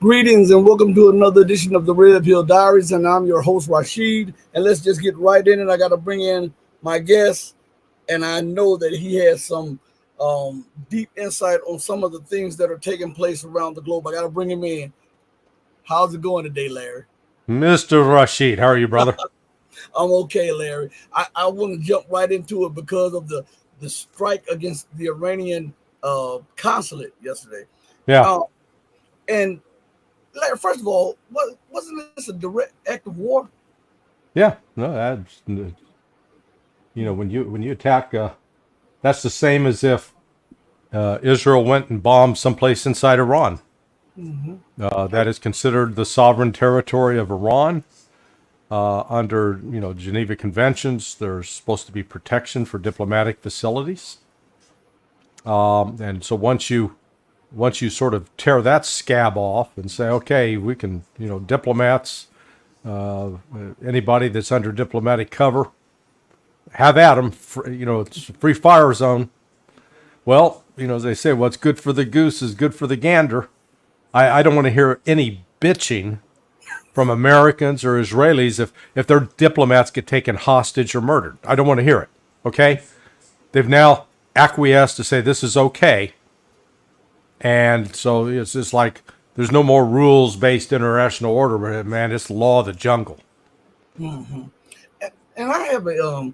Greetings and welcome to another edition of the Red Pill Diaries, and I'm your host Rashid. And let's just get right in it. I got to bring in my guest, and I know that he has some deep insight on some of the things that are taking place around the globe. I got to bring him in. How's it going today, Larry? Mr. Rashid, how are you, brother? I'm okay, Larry. I want to jump right into it because of the strike against the Iranian consulate yesterday. Yeah. Uh, and Larry, first of all, wasn't this a direct act of war? Yeah. No, that's, when you attack, that's the same as if Israel went and bombed someplace inside Iran. Mm-hmm. That is considered the sovereign territory of Iran. Under Geneva Conventions, there's supposed to be protection for diplomatic facilities, and so once you sort of tear that scab off and say, okay, we can, diplomats, anybody that's under diplomatic cover, have at them. It's a free fire zone. Well, as they say, what's good for the goose is good for the gander. I don't want to hear any bitching from Americans or Israelis if their diplomats get taken hostage or murdered. I don't want to hear it, okay? They've now acquiesced to say this is okay. And so it's just like there's no more rules-based international order, man. It's law of the jungle. Mm-hmm. And I have a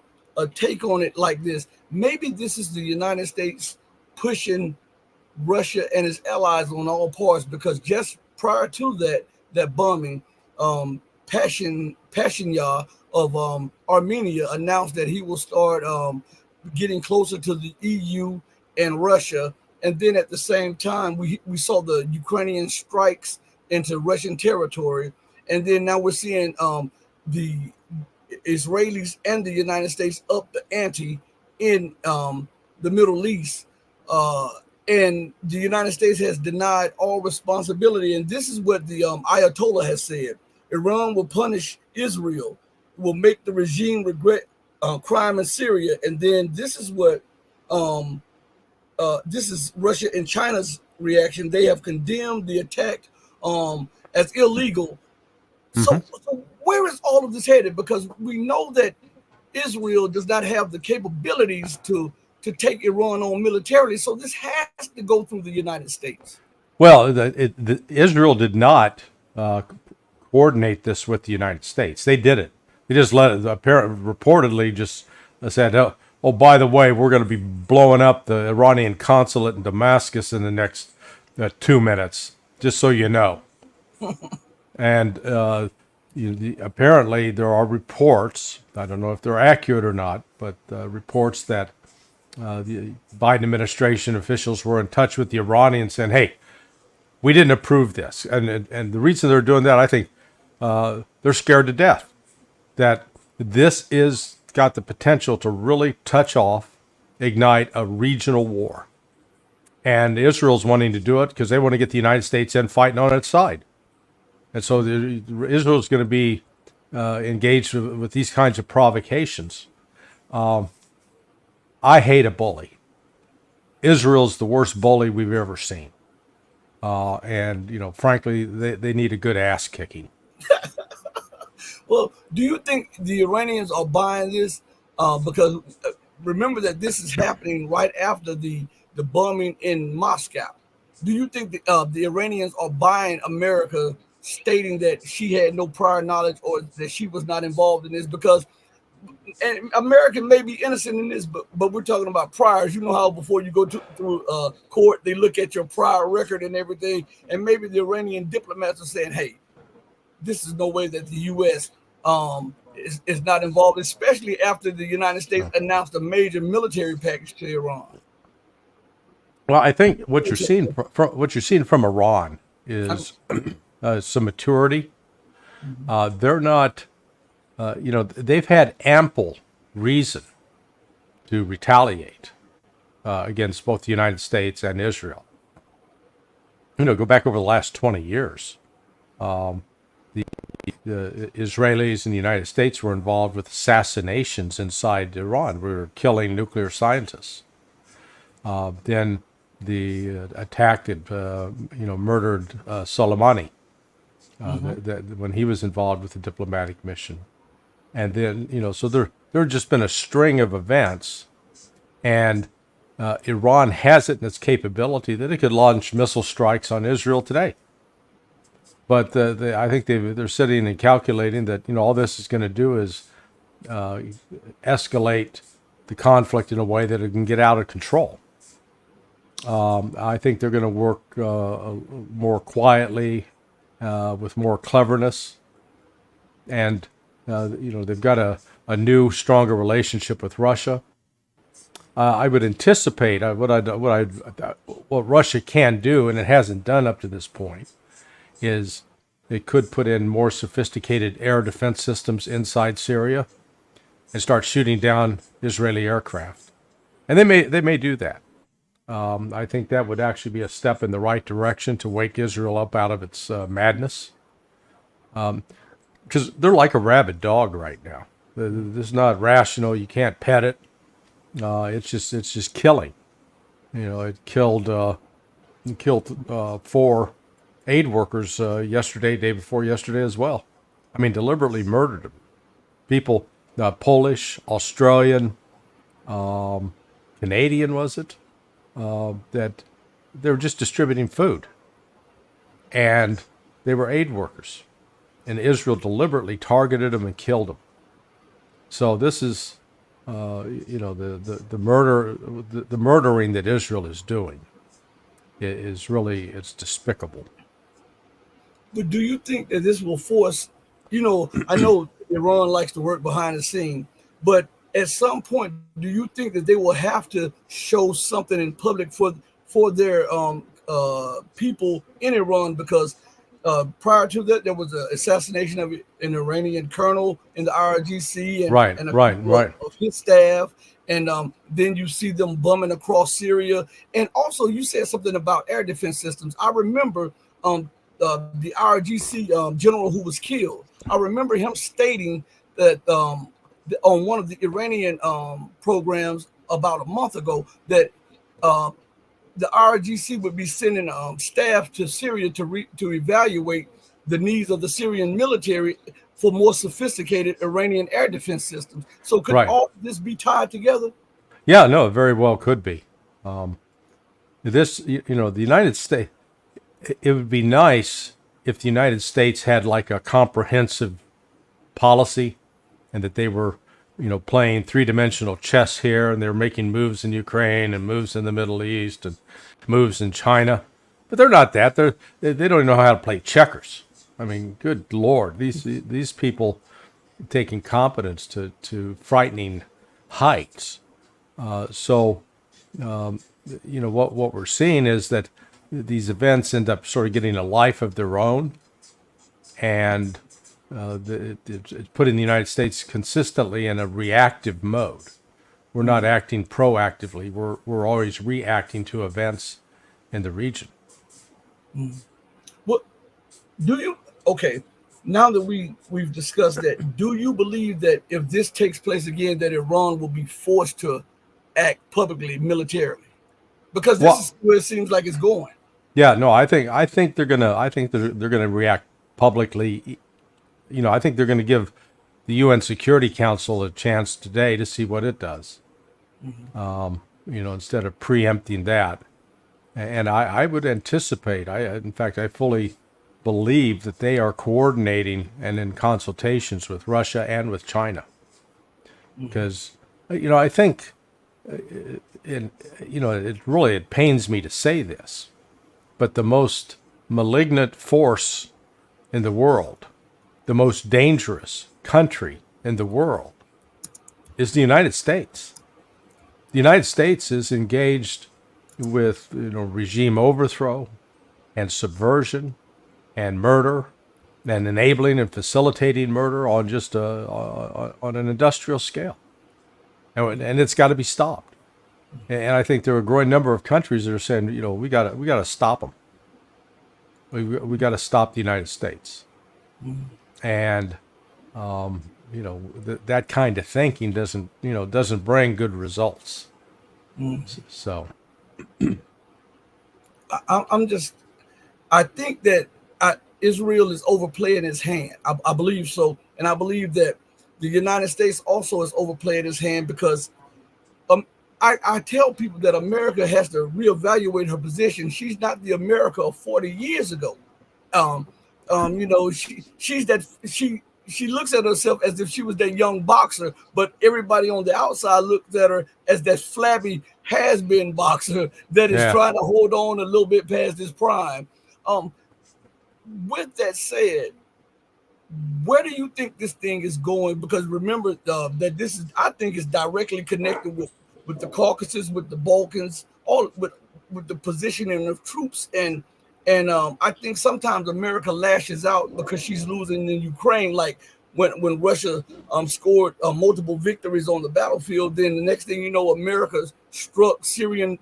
take on it like this. Maybe this is the United States pushing Russia and its allies on all parts, because just prior to that bombing, Pashinya of Armenia announced that he will start getting closer to the EU and Russia. And then at the same time, we saw the Ukrainian strikes into Russian territory. And then now we're seeing the Israelis and the United States up the ante in the Middle East. And the United States has denied all responsibility. And this is what the Ayatollah has said. Iran will punish Israel, will make the regime regret crime in Syria. And then this is what this is Russia and China's reaction. They have condemned the attack as illegal. Mm-hmm. So where is all of this headed? Because we know that Israel does not have the capabilities to take Iran on militarily. So this has to go through the United States. Well, Israel did not coordinate this with the United States. They did it. They just let it, reportedly just said, oh, by the way, we're going to be blowing up the Iranian consulate in Damascus in the next 2 minutes, just so you know. And apparently there are reports, I don't know if they're accurate or not, but reports that the Biden administration officials were in touch with the Iranians saying, hey, we didn't approve this. And the reason they're doing that, I think they're scared to death that this is got the potential to really ignite a regional war. And Israel's wanting to do it because they want to get the United States in fighting on its side. And so Israel's going to be engaged with these kinds of provocations. I hate a bully. Israel's the worst bully we've ever seen. And frankly, they need a good ass kicking. Well, do you think the Iranians are buying this? Because remember that this is happening right after the bombing in Moscow. Do you think the Iranians are buying America stating that she had no prior knowledge or that she was not involved in this? Because America may be innocent in this, but we're talking about priors. You know how before you go through court, they look at your prior record and everything, and maybe the Iranian diplomats are saying, hey, this is no way that the U.S. Is not involved, especially after the United States announced a major military package to Iran. Well, I think what you're seeing from Iran is some maturity. They're not, they've had ample reason to retaliate against both the United States and Israel. Go back over the last 20 years. The Israelis and the United States were involved with assassinations inside Iran. We were killing nuclear scientists. Then the attack that murdered Soleimani that when he was involved with the diplomatic mission. And then, so there have just been a string of events, and Iran has it in its capability that it could launch missile strikes on Israel today. But I think they're sitting and calculating that all this is going to do is escalate the conflict in a way that it can get out of control. I think they're going to work more quietly, with more cleverness, and they've got a new, stronger relationship with Russia. I would anticipate what Russia can do, and it hasn't done up to this point, is it could put in more sophisticated air defense systems inside Syria and start shooting down Israeli aircraft. And they may do that. I think that would actually be a step in the right direction to wake Israel up out of its madness. Because they're like a rabid dog right now. This is not rational. You can't pet it. It's just killing. It killed 4 aid workers day before yesterday as well. I mean, deliberately murdered them. People, Polish, Australian, Canadian, was it? That they were just distributing food, and they were aid workers, and Israel deliberately targeted them and killed them. So this is, the murder, the murdering that Israel is doing is really, it's despicable. But do you think that this will force, I know Iran likes to work behind the scene, but at some point, do you think that they will have to show something in public for their people in Iran? Because prior to that, there was an assassination of an Iranian colonel in the IRGC and a of his staff. And then you see them bumming across Syria. And also, you said something about air defense systems. I remember the IRGC general who was killed. I remember him stating that on one of the Iranian programs about a month ago that the IRGC would be sending staff to Syria to evaluate the needs of the Syrian military for more sophisticated Iranian air defense systems. So could all this be tied together? Yeah, no, it very well could be. The United States, it would be nice if the United States had like a comprehensive policy, and that they were, playing 3-dimensional chess here, and they were making moves in Ukraine and moves in the Middle East and moves in China. But they're not that. They don't even know how to play checkers. I mean, good Lord, these people taking competence to frightening heights. What we're seeing is that these events end up sort of getting a life of their own, and it's putting the United States consistently in a reactive mode. We're not acting proactively. We're always reacting to events in the region. What do you? Okay, now that we've discussed that, do you believe that if this takes place again, that Iran will be forced to act publicly militarily? Because this is where it seems like it's going. Yeah, no, I think they're gonna react publicly. I think they're going to give the UN Security Council a chance today to see what it does. Instead of preempting that. And I would anticipate, in fact, I fully believe that they are coordinating and in consultations with Russia and with China. Because, I think, it pains me to say this, but the most malignant force in the world, the most dangerous country in the world, is the United States. The United States is engaged with regime overthrow and subversion and murder and enabling and facilitating murder on just on an industrial scale, and it's got to be stopped. And I think there are a growing number of countries that are saying, we got to stop them. We got to stop the United States. And that kind of thinking doesn't bring good results. So I think that Israel is overplaying his hand. I believe so, and I believe that the United States also is overplaying his hand because um, I tell people that America has to reevaluate her position. She's not the America of 40 years ago. Um, she's that she looks at herself as if she was that young boxer, but everybody on the outside looks at her as that flabby has been boxer that is Yeah. trying to hold on a little bit past his prime. Um, with that said, where do you think this thing is going? Because remember that this is, I think, is directly connected with the Caucasus, with the Balkans, all with the positioning of troops, and I think sometimes America lashes out because she's losing in Ukraine, like when Russia scored multiple victories on the battlefield. Then the next thing you know, America struck Syrian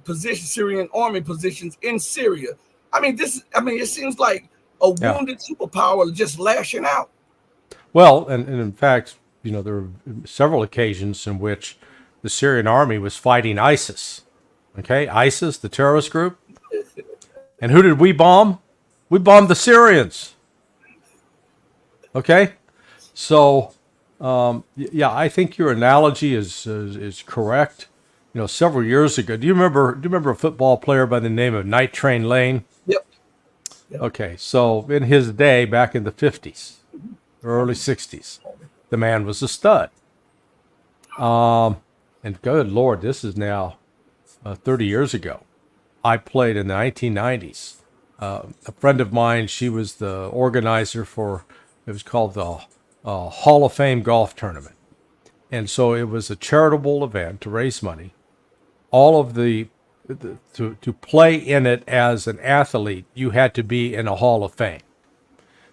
army positions in Syria. It seems like a Yeah. wounded superpower just lashing out. Well, and in fact, there were several occasions in which the Syrian army was fighting ISIS. Okay, ISIS, the terrorist group. And who did we bomb? We bombed the Syrians. Okay, so yeah, I think your analogy is correct. Several years ago, do you remember a football player by the name of Night Train Lane? Yep. Yep. Okay, so in his day, back in the 50s, early 60s, the man was a stud. And good Lord, this is now 30 years ago. I played in the 1990s. A friend of mine, she was the organizer for, it was called the Hall of Fame golf tournament. And so it was a charitable event to raise money. All of to play in it as an athlete, you had to be in a Hall of Fame.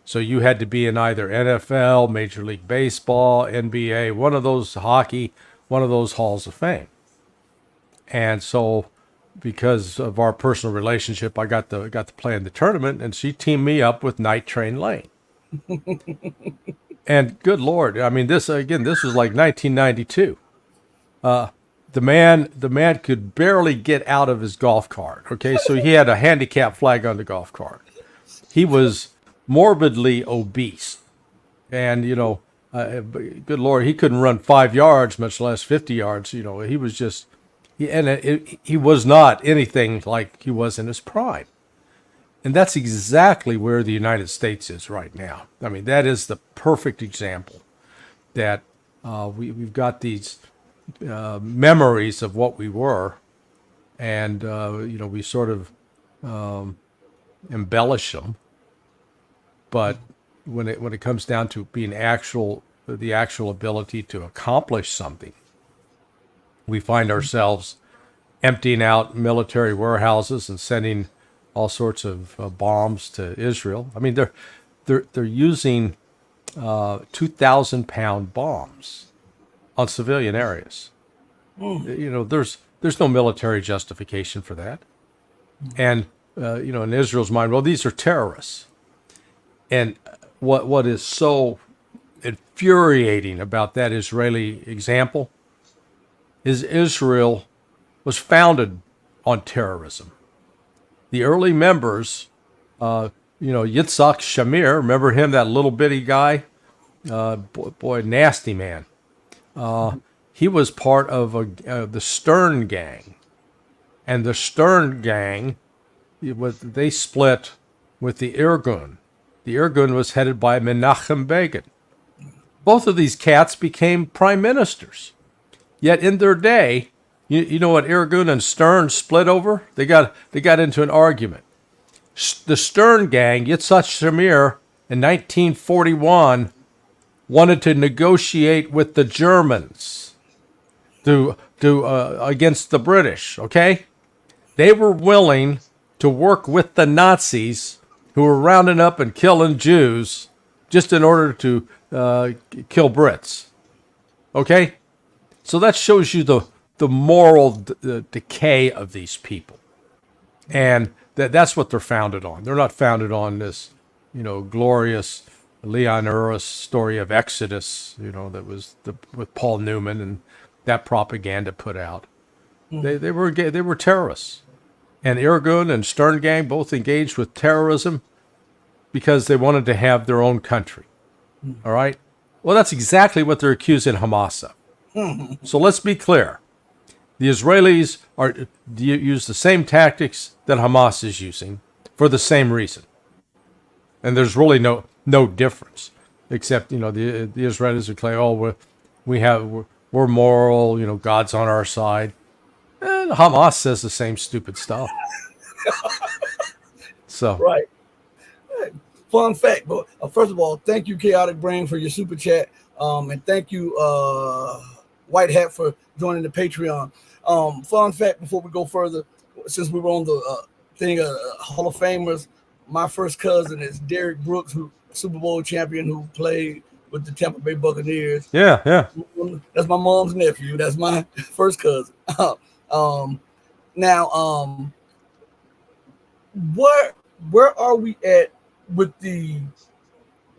So you had to be in either NFL, Major League Baseball, NBA, one of those, hockey, one of those halls of fame. And so because of our personal relationship, I got to play in the tournament, and she teamed me up with Night Train Lane. And good Lord, this was like 1992. The man could barely get out of his golf cart. Okay, so he had a handicap flag on the golf cart. He was morbidly obese, and good Lord, he couldn't run 5 yards, much less 50 yards. He was just, he was not anything like he was in his prime. And that's exactly where the United States is right now. That is the perfect example that we've got these memories of what we were, and we sort of embellish them. But when it comes down to being the actual ability to accomplish something, we find ourselves emptying out military warehouses and sending all sorts of bombs to Israel. They're using 2,000-pound bombs on civilian areas. There's no military justification for that. And in Israel's mind, well, these are terrorists. And what is so infuriating about that Israeli example is Israel was founded on terrorism. The early members, Yitzhak Shamir, remember him, that little bitty guy? Boy, nasty man. He was part of the Stern Gang. And the Stern Gang, they split with the Irgun. The Irgun was headed by Menachem Begin. Both of these cats became prime ministers. Yet in their day, you know what Irgun and Stern split over? They got into an argument. The Stern Gang, Yitzhak Shamir, in 1941, wanted to negotiate with the Germans to against the British. Okay, they were willing to work with the Nazis, who were rounding up and killing Jews just in order to kill Brits. Okay, so that shows you the moral decay of these people, and that's what they're founded on. They're not founded on this, glorious Leon Uris story of Exodus, that was with Paul Newman and that propaganda put out. They were terrorists, and Irgun and Stern Gang both engaged with terrorism because they wanted to have their own country. All right? Well, that's exactly what they're accusing Hamas of. So let's be clear. The Israelis use the same tactics that Hamas is using for the same reason. And there's really no difference, except, the Israelis would claim, oh, we're moral, God's on our side. And Hamas says the same stupid stuff. So Right. Fun fact, but first of all, thank you, Chaotic Brain, for your super chat, and thank you, White Hat, for joining the Patreon. Fun fact before we go further, since we were on the thing of Hall of Famers, my first cousin is Derek Brooks, who Super Bowl champion, who played with the Tampa Bay Buccaneers. yeah. That's my mom's nephew. That's my first cousin. Now, where are we at with the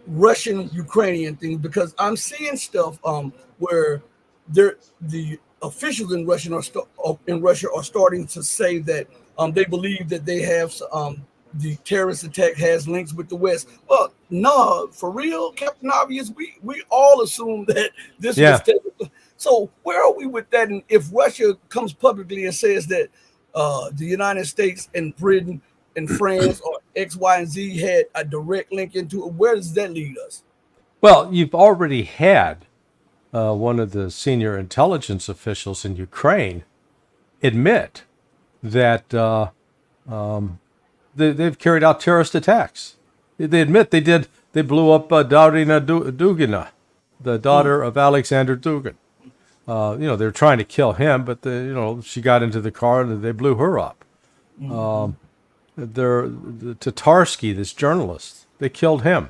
Russian-Ukrainian thing? Because I'm seeing stuff where the officials in Russia are starting to say that they believe that they have the terrorist attack has links with the West. Well, no, for real, Captain Obvious, we all assume that this was taken. So where are we with that? And if Russia comes publicly and says that the United States and Britain and France or X, Y, and Z had a direct link into it, where does that lead us? Well, you've already had one of the senior intelligence officials in Ukraine admit that they've carried out terrorist attacks. They admit they did. They blew up Darina Dugina, the daughter of Alexander Dugin. They're trying to kill him, but she got into the car and they blew her up. The Tatarsky, this journalist, they killed him.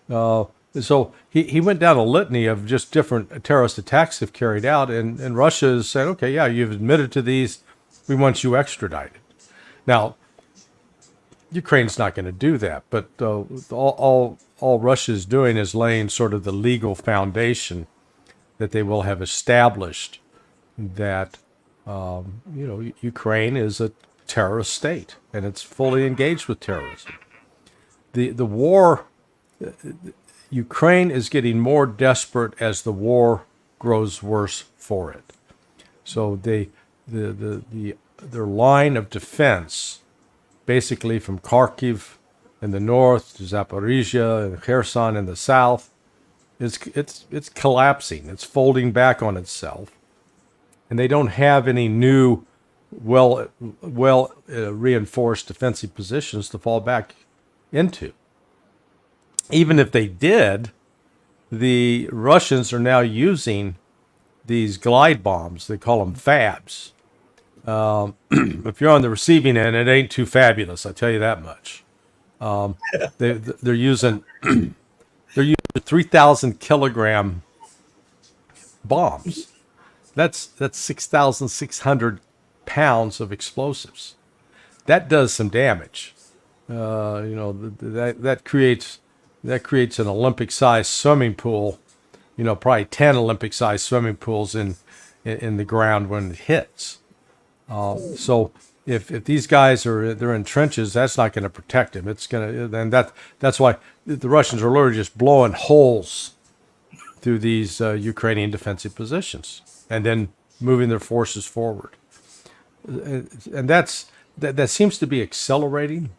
So he went down a litany of just different terrorist attacks they've carried out, and Russia has said, okay, yeah, you've admitted to these, we want you extradited. Now, Ukraine's not going to do that, but all Russia's doing is laying sort of the legal foundation that they will have established that Ukraine is a terrorist state and it's fully engaged with terrorism. The war, Ukraine is getting more desperate as the war grows worse for it. So their line of defense, basically from Kharkiv in the north to Zaporizhia and Kherson in the south, it's collapsing. It's folding back on itself, and they don't have any new, well reinforced defensive positions to fall back into. Even if they did, the Russians are now using these glide bombs. They call them fabs. If you're on the receiving end, it ain't too fabulous. I tell you that much. They're using 3,000 kilogram bombs. That's 6,600 pounds of explosives. That does some damage. That creates an Olympic-sized swimming pool. Probably 10 Olympic-sized swimming pools in the ground when it hits. So if these guys they're in trenches, that's not going to protect them. It's going to, and that's why the Russians are literally just blowing holes through these Ukrainian defensive positions and then moving their forces forward. And that seems to be accelerating.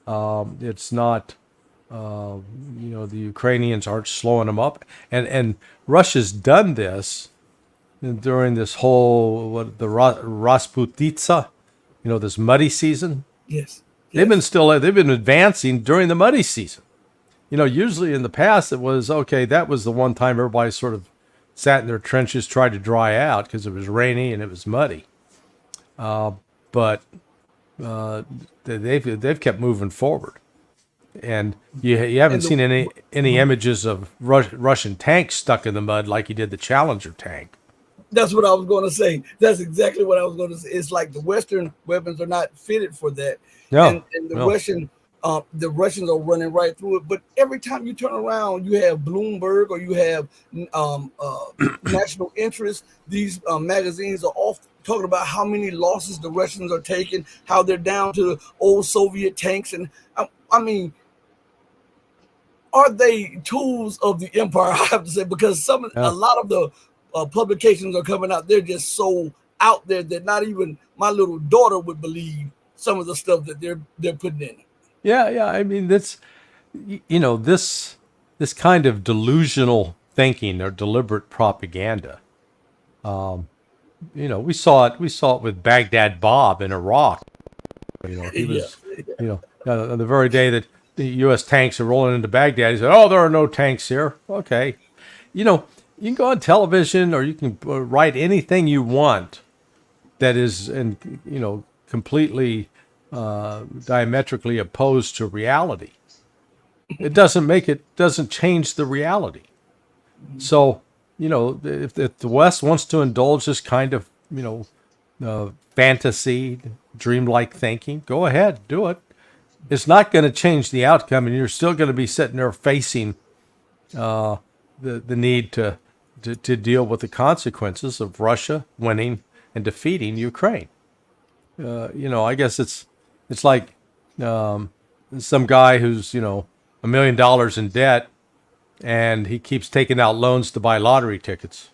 It's not, the Ukrainians aren't slowing them up, and Russia's done this during this whole the Rasputitsa, this muddy season. Yes. They've been advancing during the muddy season. Usually in the past it was okay. That was the one time everybody sort of sat in their trenches, tried to dry out because it was rainy and it was muddy. But they've kept moving forward, and you haven't seen any images of Russian tanks stuck in the mud like you did the Challenger tank. That's what I was going to say. That's exactly what I was going to say. It's like the Western weapons are not fitted for that. No, and the Russians are running right through it. But every time you turn around, you have Bloomberg or you have National Interest. These magazines are all talking about how many losses the Russians are taking, how they're down to old Soviet tanks. And I mean, are they tools of the empire? I have to say, because a Yeah. lot of the publications are coming out. They're just so out there that not even my little daughter would believe some of the stuff that they're putting in. Yeah, yeah. I mean, that's this kind of delusional thinking or deliberate propaganda. We saw it with Baghdad Bob in Iraq. He Yeah, was, on the very day that the U.S. tanks are rolling into Baghdad, he said, "Oh, there are no tanks here." Okay, you know, you can go on television or you can write anything you want that is, completely diametrically opposed to reality. Doesn't change the reality. So, if the West wants to indulge this kind of, fantasy, dreamlike thinking, go ahead, do it. It's not going to change the outcome, and you're still going to be sitting there facing the need to deal with the consequences of Russia winning and defeating Ukraine. I guess it's like some guy who's $1 million in debt, and he keeps taking out loans to buy lottery tickets.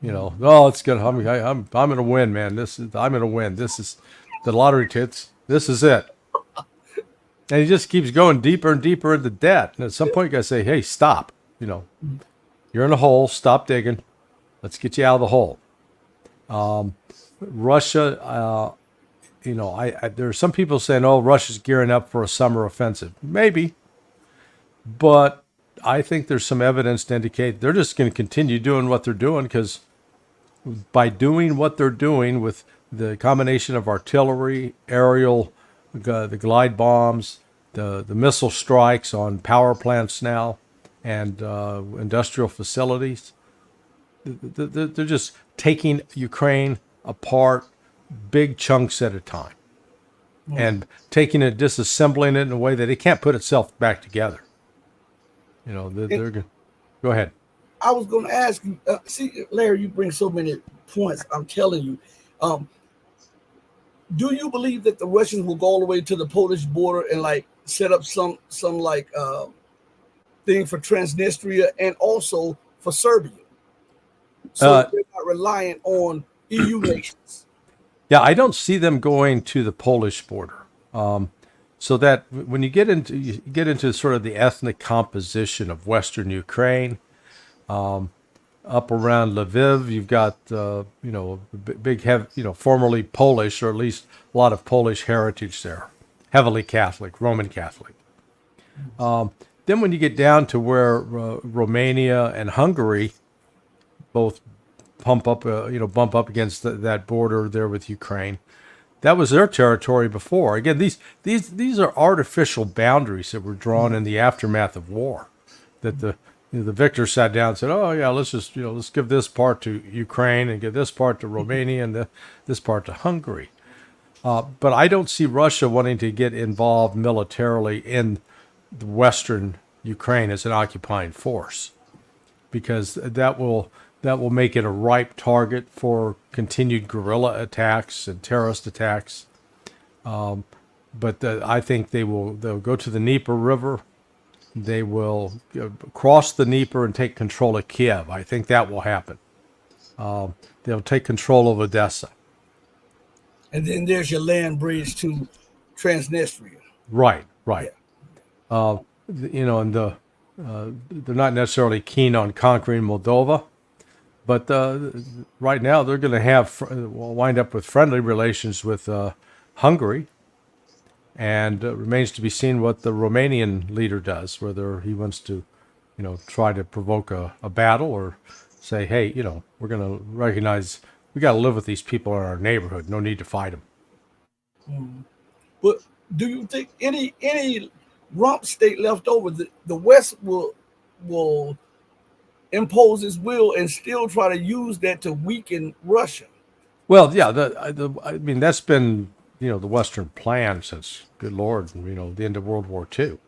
Oh, it's gonna. I'm gonna win, man. I'm gonna win. This is the lottery tickets. This is it. And he just keeps going deeper and deeper into debt. And at some point, you gotta say, "Hey, stop. You're in a hole. Stop digging. Let's get you out of the hole." Russia. There are some people saying, "Oh, Russia's gearing up for a summer offensive." Maybe, but I think there's some evidence to indicate they're just going to continue doing what they're doing, because by doing what they're doing with the combination of artillery, aerial, the glide bombs, the missile strikes on power plants now, and industrial facilities, they're just taking Ukraine apart big chunks at a time and taking it, disassembling it in a way that it can't put itself back together. They're going. Go ahead. I was going to ask you. See, Larry, you bring so many points. I'm telling you. Do you believe that the Russians will go all the way to the Polish border and like set up some like thing for Transnistria and also for Serbia, so they're not reliant on EU nations? Yeah, I don't see them going to the Polish border. So that when you get into sort of the ethnic composition of Western Ukraine, up around Lviv, you've got formerly Polish, or at least a lot of Polish heritage there, heavily Catholic, Roman Catholic. Then when you get down to where Romania and Hungary both bump up against that border there with Ukraine. That was their territory before. Again, these are artificial boundaries that were drawn in the aftermath of war. That the victors sat down and said, "Oh yeah, let's give this part to Ukraine and give this part to Romania and this part to Hungary." But I don't see Russia wanting to get involved militarily in the Western Ukraine as an occupying force, because that will make it a ripe target for continued guerrilla attacks and terrorist attacks. But I think they'll go to the Dnieper River. They will cross the Dnieper and take control of Kiev. I think that will happen. They'll take control of Odessa. And then there's your land bridge to Transnistria. Right. Yeah. And they're not necessarily keen on conquering Moldova. But right now, they're going to wind up with friendly relations with Hungary, and it remains to be seen what the Romanian leader does, whether he wants to, try to provoke a battle, or say, "Hey, we're going to recognize we got to live with these people in our neighborhood. No need to fight them." But do you think any rump state left over, the West will impose its will and still try to use that to weaken Russia? Well, yeah, I mean, that's been the Western plan since, good Lord, the end of World War II.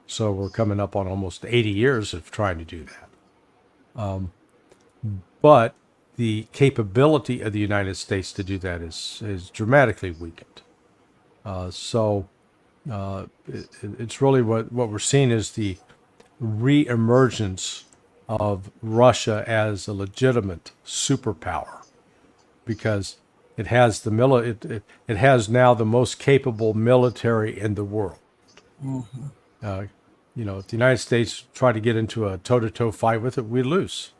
So we're coming up on almost 80 years of trying to do that. But the capability of the United States to do that is dramatically weakened. It's really what we're seeing is the reemergence of Russia as a legitimate superpower, because it has it has now the most capable military in the world. Uh, if the United States try to get into a toe-to-toe fight with it, we lose.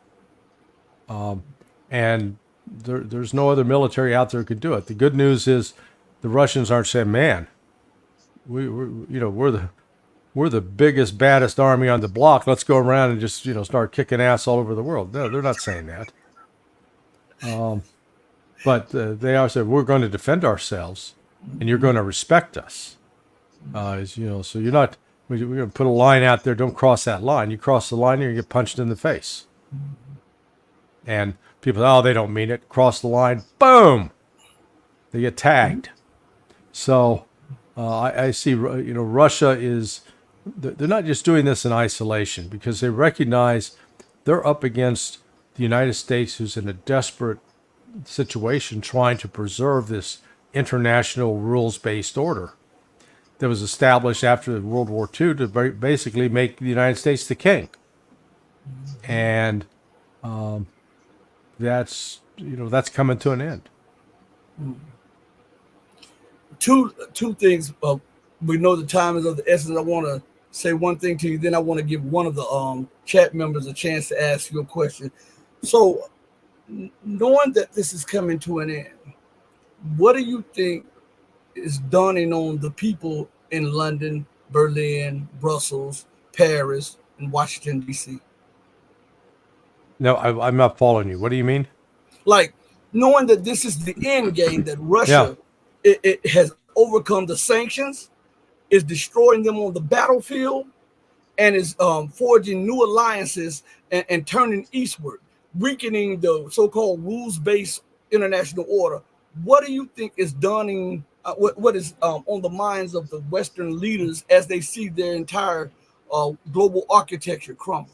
And there's no other military out there who could do it. The good news is the Russians aren't saying, "Man, we're the biggest, baddest army on the block. Let's go around and just start kicking ass all over the world." No, they're not saying that. But they are saying we're going to defend ourselves, and you're going to respect us. So you're not. We're going to put a line out there. Don't cross that line. You cross the line, you're going to get punched in the face. And people, oh, they don't mean it. Cross the line, boom, they get tagged. So I see. Russia is. They're not just doing this in isolation, because they recognize they're up against the United States, who's in a desperate situation trying to preserve this international rules-based order that was established after World War II to basically make the United States the king. And that's coming to an end. Two things. We know the time is of the essence. I want to say one thing to you, then I want to give one of the chat members a chance to ask you a question. So, knowing that this is coming to an end, what do you think is dawning on the people in London, Berlin, Brussels, Paris, and Washington, D.C.? No, I'm not following you. What do you mean? Like, knowing that this is the end game, that Russia it has overcome the sanctions, is destroying them on the battlefield, and is forging new alliances and turning eastward, weakening the so-called rules-based international order. What do you think is dawning? What is on the minds of the Western leaders as they see their entire global architecture crumble?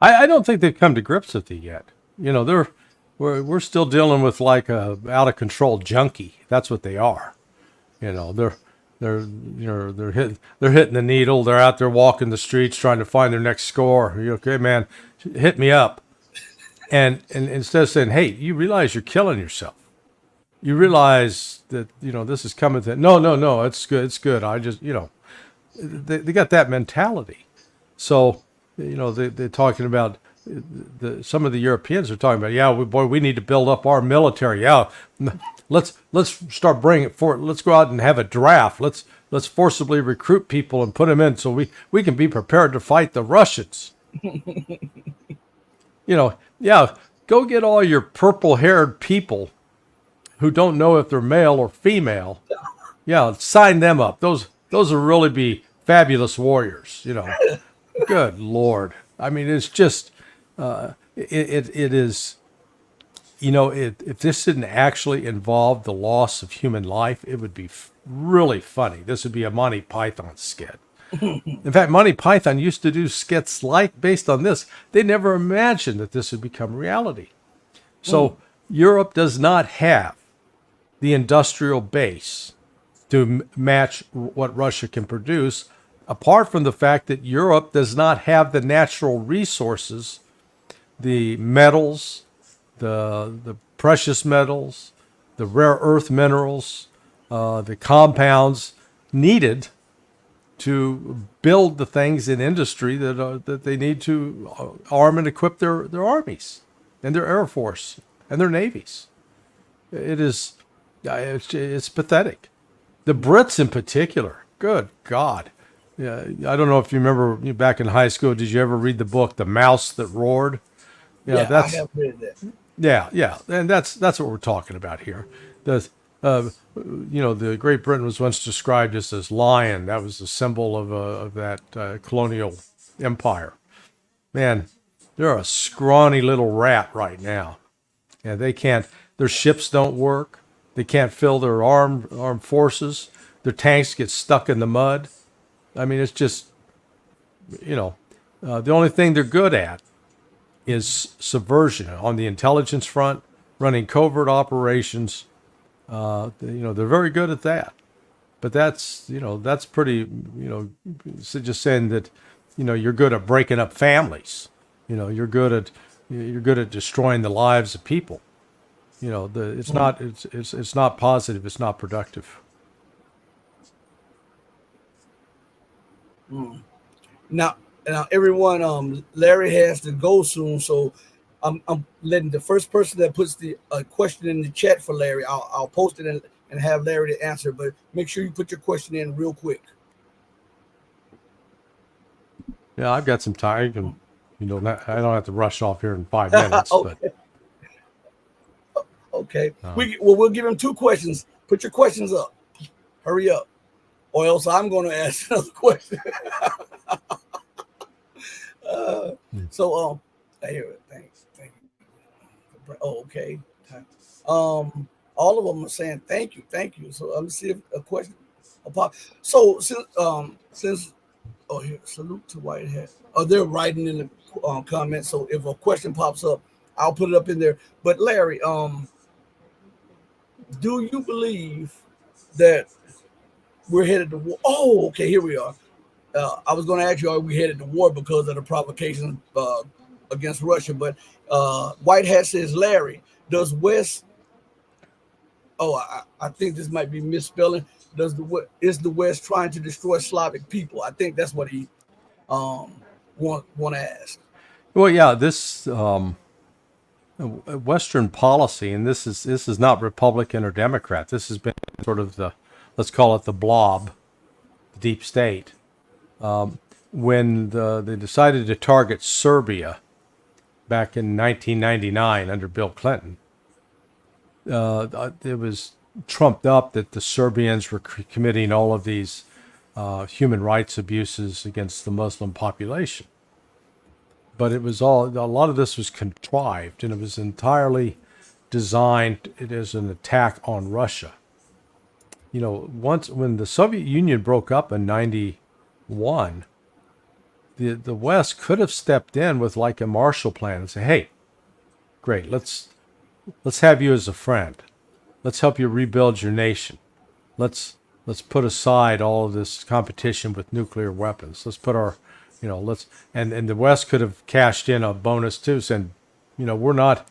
I don't think they've come to grips with it yet. We're still dealing with like a out of control junkie. That's what they are. They're hitting the needle. They're out there walking the streets trying to find their next score. You okay, man? Hit me up. And instead of saying, "Hey, you realize you're killing yourself. You realize that this is coming to no, it's good, it's good. I just they got that mentality." So they're talking about some of the Europeans are talking about, yeah, we need to build up our military. Yeah, let's start bringing it forward. Let's go out and have a draft. Let's forcibly recruit people and put them in so we can be prepared to fight the Russians. Yeah, go get all your purple-haired people who don't know if they're male or female. Yeah, sign them up. Those will really be fabulous warriors. Good Lord. I mean, it's just it is. If this didn't actually involve the loss of human life, it would be really funny. This would be a Monty Python skit. In fact, Monty Python used to do skits based on this. They never imagined that this would become reality. So Europe does not have the industrial base to match what Russia can produce, apart from the fact that Europe does not have the natural resources, the metals, the precious metals, the rare earth minerals, the compounds needed to build the things in industry that they need to arm and equip their armies and their air force and their navies. It's pathetic. The Brits in particular, good God. Yeah, I don't know if you remember back in high school, did you ever read the book The Mouse That Roared? Yeah, I have read that. Yeah, and that's what we're talking about here. The Great Britain was once described as this lion. That was the symbol of that colonial empire. Man, they're a scrawny little rat right now. Yeah, they can't. Their ships don't work. They can't fill their armed forces. Their tanks get stuck in the mud. I mean, it's just, the only thing they're good at is subversion on the intelligence front, running covert operations. They're very good at that. But that's pretty, just saying that, you're good at breaking up families. You're good at destroying the lives of people. It's not it's not positive. It's not productive. Now, now everyone, Larry has to go soon, so I'm letting the first person that puts the question in the chat for Larry. I'll post it and have Larry to answer. But make sure you put your question in real quick. Yeah, I've got some time. I don't have to rush off here in 5 minutes, but Okay, okay. We'll give him two questions. Put your questions up. Hurry up, or else I'm going to ask another question. So here, thanks, thank you. Oh, okay. All of them are saying thank you, thank you. So let me see if a question. So since oh here, salute to White Hat. Oh, they're writing in the comments. So if a question pops up, I'll put it up in there. But Larry, do you believe that we're headed to war? Oh, okay, here we are. I was going to ask you, are we headed to war because of the provocation against Russia? But White Hat says, Larry, does West? Oh, I think this might be misspelling. Is the West trying to destroy Slavic people? I think that's what he want to ask. well, yeah, this Western policy, and this is not Republican or Democrat. This has been sort of let's call it the blob, the deep state. When they decided to target Serbia back in 1999 under Bill Clinton, it was trumped up that the Serbians were committing all of these human rights abuses against the Muslim population. But a lot of this was contrived, and it was entirely designed as an attack on Russia. When the Soviet Union broke up in 91, the West could have stepped in with like a Marshall Plan and say, hey, great, let's have you as a friend. Let's help you rebuild your nation. Let's put aside all of this competition with nuclear weapons. Let's put our, and the West could have cashed in a bonus too, saying, we're not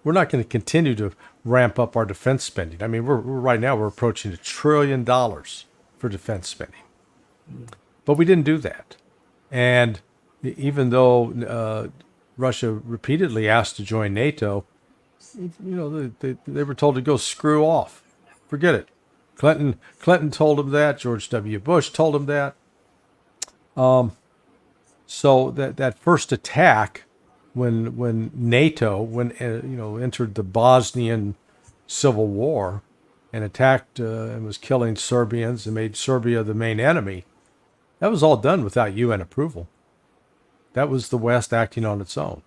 going to continue to ramp up our defense spending. I mean, right now we're approaching $1 trillion for defense spending, but we didn't do that. And even though Russia repeatedly asked to join NATO, they were told to go screw off. Forget it. Clinton told them that. George W. Bush told them that. So that first attack, when NATO entered the Bosnian Civil War and attacked and was killing Serbians and made Serbia the main enemy, that was all done without UN approval. That was the West acting on its own.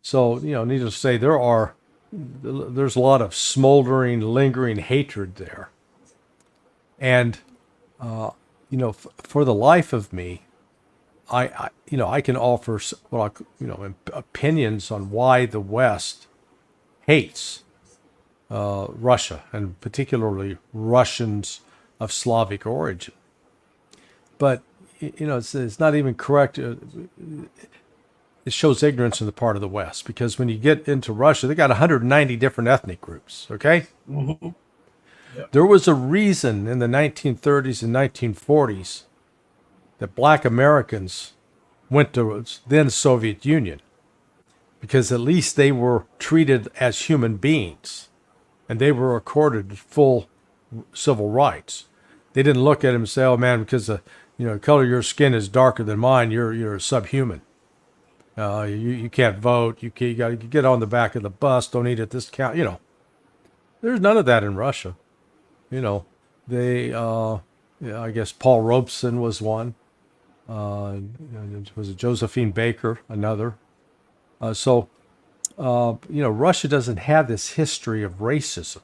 So, needless to say, there's a lot of smoldering, lingering hatred there. And, for the life of me, I can offer opinions on why the West hates Russia, and particularly Russians of Slavic origin. But, it's not even correct. It shows ignorance on the part of the West, because when you get into Russia, they got 190 different ethnic groups, okay? Mm-hmm. Yep. There was a reason in the 1930s and 1940s that black Americans went to then Soviet Union, because at least they were treated as human beings and they were accorded full civil rights. They didn't look at him and say, oh man, because the color of your skin is darker than mine, you're a subhuman. You can't vote. You got to get on the back of the bus. Don't eat at this count. There's none of that in Russia. They, I guess Paul Robeson was one. Was it Josephine Baker, another? So Russia doesn't have this history of racism,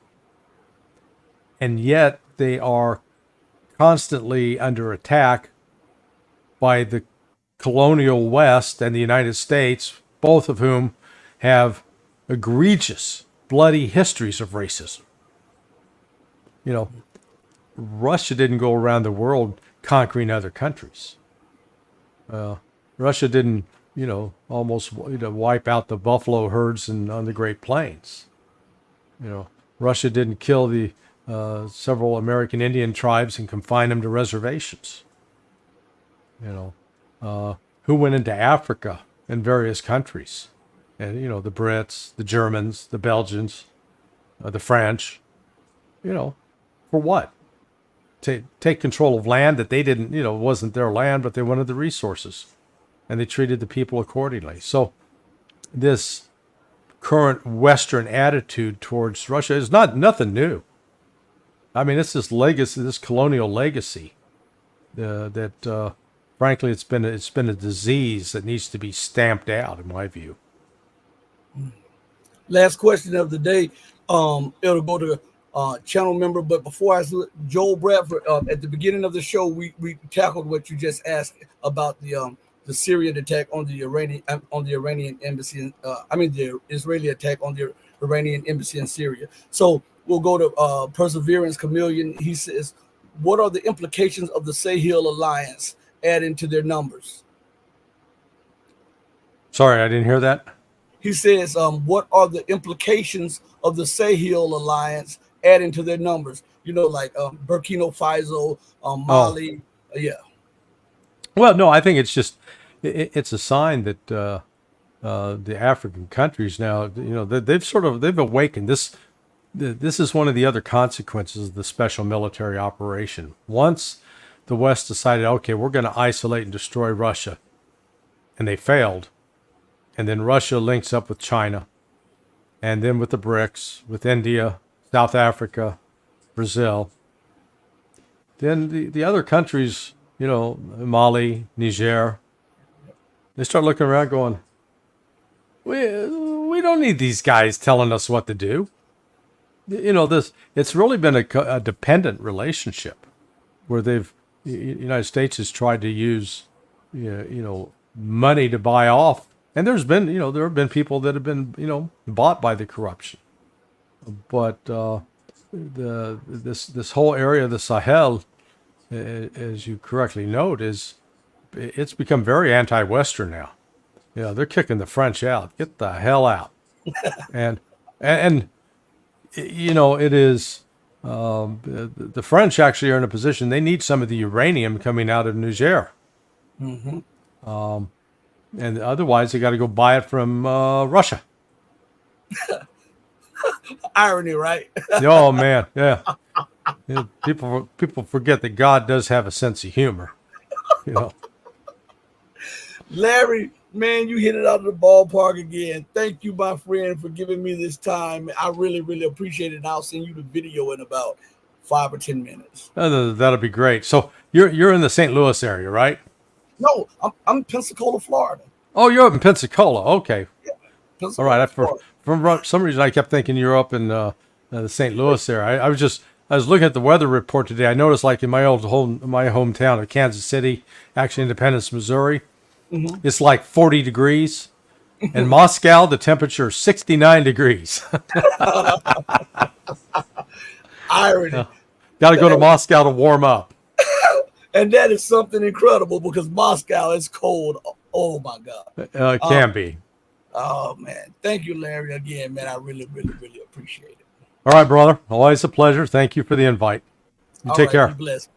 and yet they are constantly under attack by the colonial West and the United States, both of whom have egregious, bloody histories of racism. Russia didn't go around the world conquering other countries. Russia didn't, almost wipe out the buffalo herds on the Great Plains. Russia didn't kill the several American Indian tribes and confine them to reservations. You know, who went into Africa in various countries, and the Brits, the Germans, the Belgians, the French. For what? Take control of land that they didn't, wasn't their land, but they wanted the resources, and they treated the people accordingly. So this current Western attitude towards Russia is nothing new. I mean, it's this legacy, this colonial legacy that, frankly, it's been a disease that needs to be stamped out, in my view. Last question of the day. It'll go to channel member, but before I do, Joel Bradford, at the beginning of the show, we tackled what you just asked about the Syrian attack on the Iranian embassy. The Israeli attack on the Iranian embassy in Syria. So we'll go to Perseverance Chameleon. He says, "What are the implications of the Sahel alliance adding to their numbers?" Sorry, I didn't hear that. He says, "What are the implications of the Sahel alliance adding to their numbers?" Like Burkina Faso, Mali. Yeah. Well, no, I think it's just it's a sign that the African countries now, they've awakened. This is one of the other consequences of the special military operation. Once the West decided, okay, we're going to isolate and destroy Russia, and they failed, and then Russia links up with China, and then with the BRICS, with India, South Africa, Brazil. Then the other countries, Mali, Niger, they start looking around going, we don't need these guys telling us what to do. It's really been a dependent relationship where the United States has tried to use, money to buy off. And there have been people that have been, bought by the corruption. But this whole area of the Sahel, as you correctly note, it's become very anti-Western now. They're kicking the French out. Get the hell out. and it is the French actually are in a position they need some of the uranium coming out of Niger. Mm-hmm. And otherwise they got to go buy it from Russia. Irony, right? Oh man, yeah. People forget that God does have a sense of humor. Larry, man, you hit it out of the ballpark again. Thank you, my friend, for giving me this time. I really, really appreciate it. And I'll send you the video in about 5 or 10 minutes. That'll be great. So you're in the St. Louis area, right? No, I'm in Pensacola, Florida. Oh, you're up in Pensacola. Okay. Yeah, Pensacola, all right. For some reason, I kept thinking you're up in the St. Louis area. I was looking at the weather report today. I noticed, like in my hometown of Kansas City, actually Independence, Missouri, it's like 40 degrees. In Moscow, the temperature is 69 degrees. Irony. Got to go to Moscow to warm up. And that is something incredible because Moscow is cold. Oh my God. It can be. Oh man. Thank you, Larry, again, man. I really, really, really appreciate it. All right, brother. Always a pleasure. Thank you for the invite. You take care. Be blessed.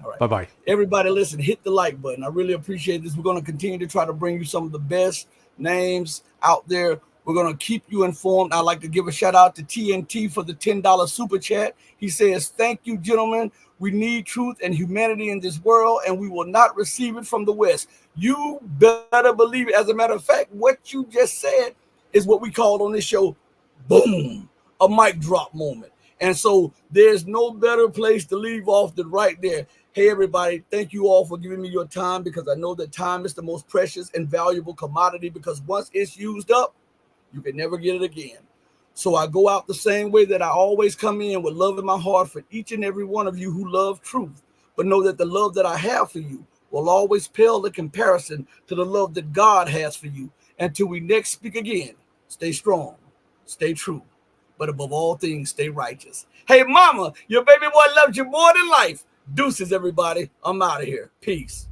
All right. Bye-bye. Everybody, listen, hit the like button. I really appreciate this. We're going to continue to try to bring you some of the best names out there. We're going to keep you informed. I'd like to give a shout out to TNT for the $10 super chat. He says, "Thank you, gentlemen. We need truth and humanity in this world, and we will not receive it from the West." You better believe it. As a matter of fact, what you just said is what we called on this show, boom, a mic drop moment. And so there's no better place to leave off than right there. Hey, everybody, thank you all for giving me your time, because I know that time is the most precious and valuable commodity, because once it's used up, you can never get it again. So I go out the same way that I always come in, with love in my heart for each and every one of you who love truth. But know that the love that I have for you will always pale in comparison to the love that God has for you. Until we next speak again, stay strong, stay true, but above all things, stay righteous. Hey, mama, your baby boy loves you more than life. Deuces, everybody. I'm out of here. Peace.